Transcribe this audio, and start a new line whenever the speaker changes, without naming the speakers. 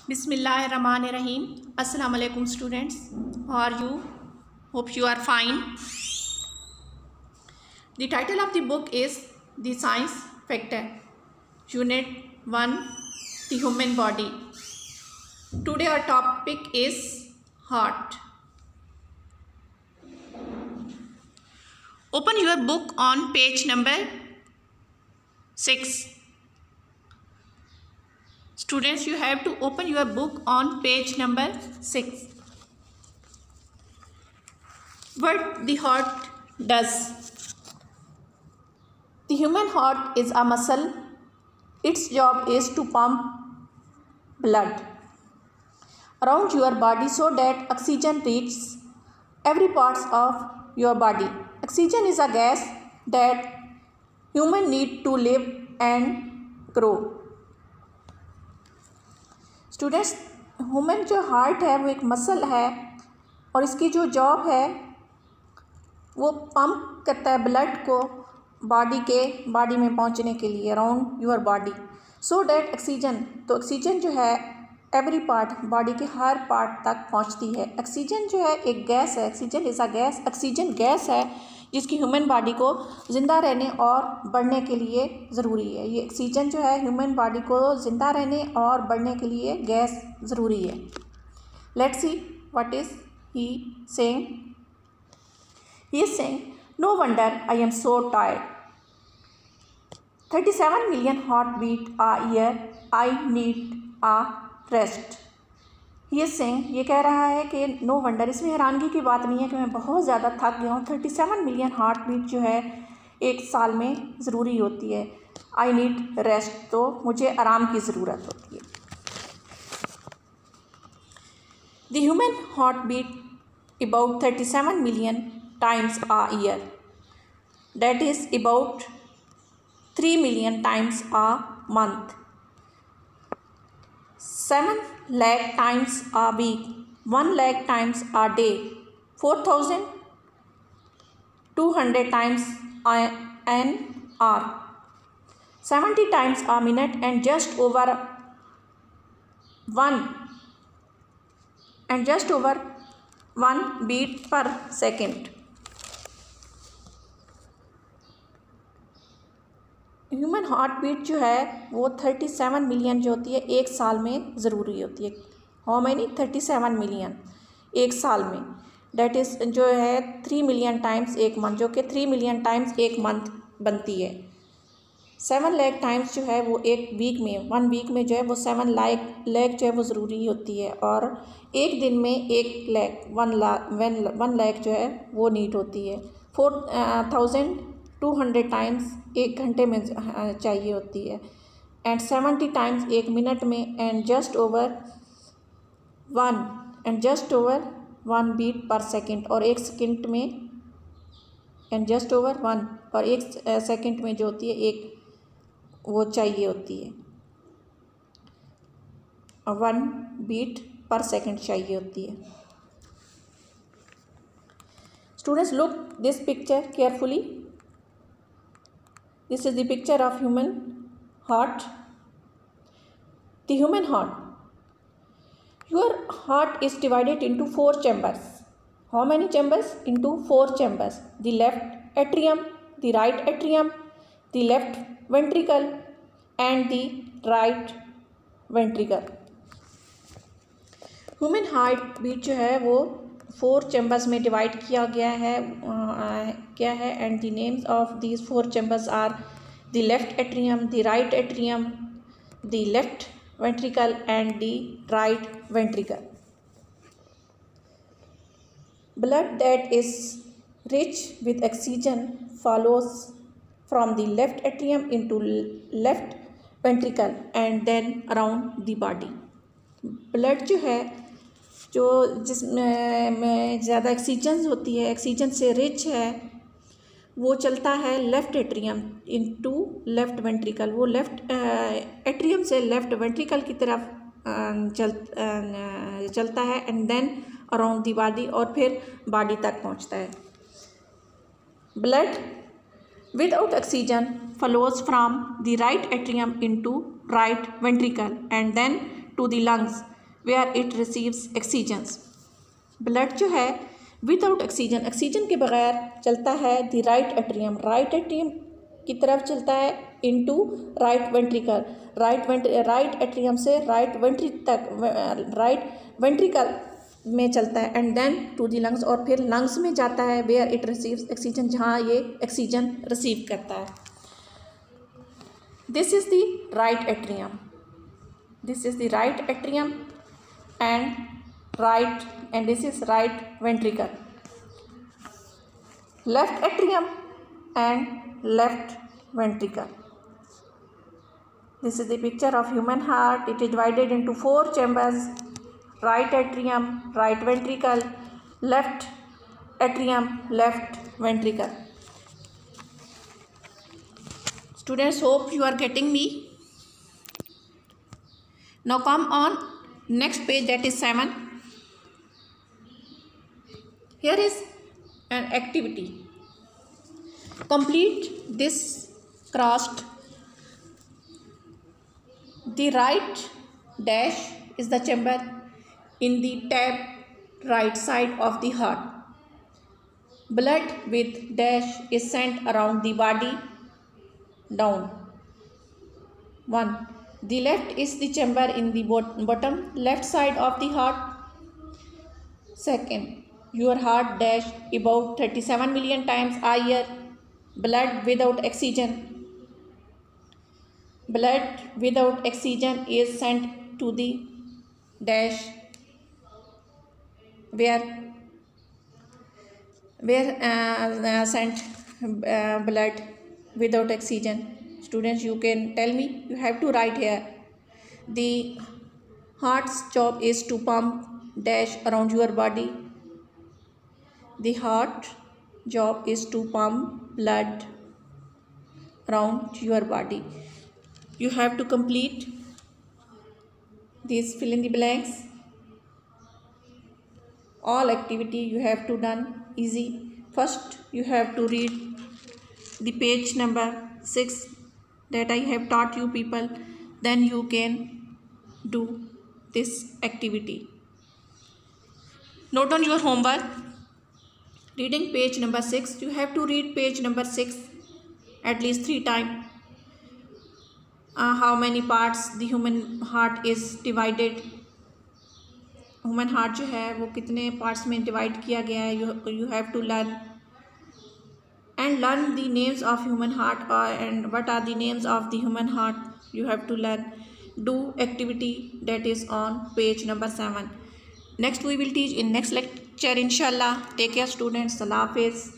Bismillahirrahmanirrahim. Assalamu alaikum students. How are you? Hope you are fine. The title of the book is The Science Factor, Unit 1, The Human Body. Today our topic is heart. Open your book on page number 6. Students, you have to open your book on page number 6. What the heart does. The human heart is a muscle. Its job is to pump blood around your body so that oxygen reaches every part of your body. Oxygen is a gas that humans need to live and grow. Students, human जो heart है वो एक muscle है और इसकी जो job है वो पंप करता है ब्लड को बॉडी में पहुंचने के लिए around your body so that oxygen. तो ऑक्सीजन जो है एवरी पार्ट बॉडी के हर पार्ट तक पहुंचती है। ऑक्सीजन जो है एक गैस है। Oxygen is a gas. Oxygen gas है जिसकी ह्यूमन बॉडी को ज़िंदा रहने और बढ़ने के लिए ज़रूरी है। ये ऑक्सीजन जो है ह्यूमन बॉडी को ज़िंदा रहने और बढ़ने के लिए गैस ज़रूरी है। Let's see what is he saying. He is saying, no wonder I am so tired. 37 million heartbeat a year. I need a rest. ये सिंह ये कह रहा है कि नो वंडर, इसमें हैरानगी की बात नहीं है कि मैं बहुत ज़्यादा थक गया हूँ। 37 मिलियन हार्ट बीट जो है एक साल में ज़रूरी होती है। आई नीड रेस्ट, तो मुझे आराम की ज़रूरत होती है। The human heart beat about 37 million times a year. That is about 3 million times a month. 7 lakh times a week, 1 lakh times a day, 4,200 times an hour, 70 times a minute, and just over one beat per second. Human heart beat जो है वो 37 million जो होती है एक साल में ज़रूरी होती है। How many? 37 मिलियन एक साल में। डैट इज़ जो है 3 मिलियन टाइम्स एक मंथ, जो कि 3 मिलियन टाइम्स एक मंथ बनती है। 7 लाख टाइम्स जो है वो एक वीक में, 1 वीक में जो है वो 7 लाख जो है वो ज़रूरी होती है। और एक दिन में 1 लाख जो है वो नीड होती है। 4,200 टाइम्स एक घंटे में चाहिए होती है, एंड 70 टाइम्स एक मिनट में, and just over one beat per second, और एक सेकंड में, एंड जस्ट ओवर वन, और एक सेकंड में जो होती है एक वो चाहिए होती है, 1 बीट पर सेकंड चाहिए होती है। Students, look this picture carefully. This is the picture of human heart. The human heart. Your heart is divided into 4 chambers. How many chambers? Into 4 chambers. The left atrium, the right atrium, the left ventricle, and the right ventricle. Human heart beat जो है वो 4 chambers में divide किया गया है क्या है, and the names of these 4 chambers are the left atrium, the right atrium, the left ventricle, and the right ventricle. Blood that is rich with oxygen follows from the left atrium into left ventricle and then around the body. Blood जो है जो जिसमें ज़्यादा oxygen होती है, oxygen से rich है, वो चलता है left atrium into left ventricle. वो लेफ़्ट एट्रियम से लेफ़्ट वेंट्रिकल की तरफ चलता है, and then around the body, और फिर बॉडी तक पहुंचता है। Blood without oxygen flows from the right atrium into right ventricle and then to the lungs where it receives oxygen. Blood जो है विदाउट ऑक्सीजन, ऑक्सीजन के बगैर चलता है the right atrium, right atrium की तरफ चलता है into right ventricle, right atrium से राइट वेंट्रिकल में चलता है and then to the lungs, और फिर लंग्स में जाता है वेयर इट रिसीव्स ऑक्सीजन, जहाँ ये ऑक्सीजन रिसीव करता है. This is the right atrium, this is the right atrium and this is right ventricle. Left atrium and left ventricle. This is the picture of human heart. It is divided into 4 chambers: right atrium, right ventricle, left atrium, left ventricle. Students, hope you are getting me. Now come on next page, that is 7. Here is an activity. Complete this crossed. The right dash is the chamber in the tab right side of the heart. Blood with dash is sent around the body down. 1. The left is the chamber in the bottom left side of the heart. 2nd. Your heart dash about 37 million times a year. Blood without oxygen. Blood without oxygen is sent to the dash where sent blood without oxygen. Students, you can tell me, you have to write here. The heart's job is to pump dash around your body. The heart job is to pump blood around your body. You have to complete these fill in the blanks. All activity you have to done easy. First you have to read the page number 6 that I have taught you people. Then you can do this activity. Note on your homework. Reading page number 6. You have to read page number 6 at least 3 times. How many parts the human heart is divided. Human heart जो है वो कितने parts में divide किया गया है. You have to learn and learn the names of human heart and what are the names of the human heart. You have to learn. Do activity that is on page number 7. Next we will teach in next lecture inshallah. Take care students. Allah Hafiz.